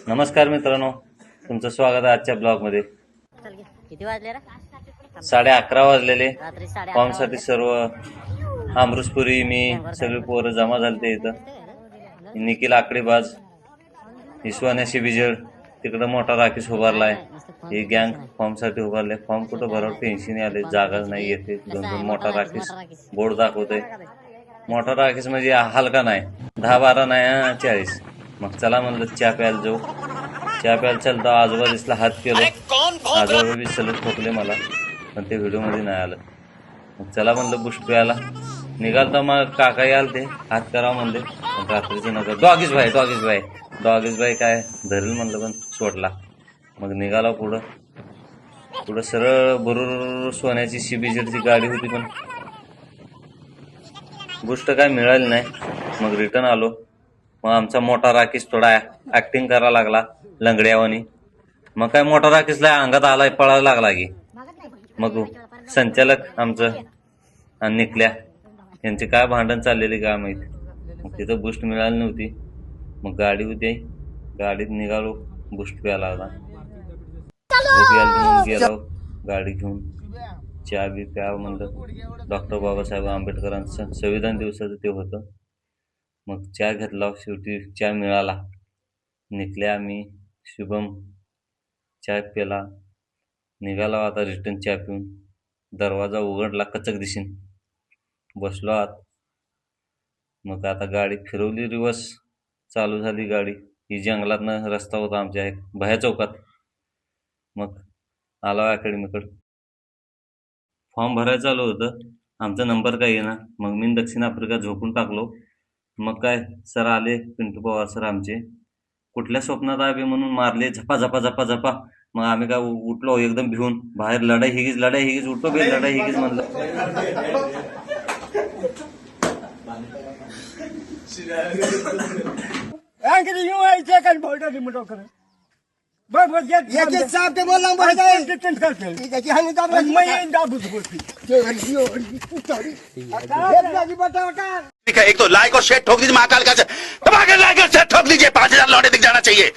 नमस्कार मित्रांनो, तुमचं स्वागत आहे आजच्या ब्लॉग मध्ये। किती वाजले रे? 11:30 वाजलेले। रात्री 11:30 फॉर्म साठी सर्व अमृतपुरी मी सगळी पोरं जमा झालते इथं। निखिल आकडेबाज, विश्वानेशी बिजड, तिकडं मोठा राकेश उभारलाय। ही गँग फॉर्म साठी उभारले। फॉर्म कुठं भरावं टेन्शन आले, जागा नाही येते। दोन मोठा राकेश बोर्ड दाखवतोय। मोठा राकेश म्हणजे हलका नाही, 10-12 नाही 40। मग चला म्हणलं चहा प्यायला जाऊ। चहा प्यायला चालतो, आजोबा दिसला, हात केलो, आजोबा बी सलग ठोकले मला, पण ते व्हिडिओ मध्ये नाही आलं। मग चला म्हणलं बुस्ट प्यायला निघालतो। मग काका याल ते हात करा म्हणले, पण रात्रीचं नका। डॉगीज भाई काय धरेल म्हणलं, पण सोडला। मग निघाला पुढं सरळ बरोबर सोन्याची शिबीजेडची गाडी होती, पण बुस्ट काय मिळाली नाही। मग रिटर्न आलो। मग आमचा मोठा राकेश थोडा ऍक्टिंग करायला लागला लंगड्यावानी। मग काय मोठा राकेशला अंगात आलाय, पळायला लागला की। मग संचालक आमचं आणि निकल्या यांचे काय भांडण चाललेले काय माहित। मग तिथं बुस्ट मिळाली नव्हती। मग गाडी होती, गाडीत निघालो, बुस्ट प्यायला लागला। गेलो गाडी घेऊन, चहा बी प्यावं म्हणलं। डॉक्टर बाबासाहेब आंबेडकरांचं संविधान दिवसाचं ते होतं। मग चहा घेतला, शेवटी चहा मिळाला। निघल्या मी शुभम चहा प्याला, निघाला आता रिटर्न चहा पिऊन। दरवाजा उघडला कचक दिशीन, बसलो आत। मग आता गाडी फिरवली, रिवर्स चालू झाली गाडी। ही जंगलातनं रस्ता होता आमच्या भया चौकात। मग आलो अकॅडमीकडं, फॉर्म भरायचं चालू होतं। आमचा नंबर काय येणार। मग मी दक्षिण आफ्रिका झोपून टाकलो। मग काय सर आले, पिंटू पवार सर आमचे, कुठल्या स्वप्नात आले म्हणून मारले झपा झपा झपा झपा। मग आम्ही काय उठलो एकदम भिवून, बाहेर लढाई हिगीच उठलो बे, लढाई हिगीच म्हणलं। एक तो लाइक और शेयर ठोक दीजिए, महाकाल का लाइक और शेयर ठोक दीजिए, 5000 लौटे दिख जाना चाहिए।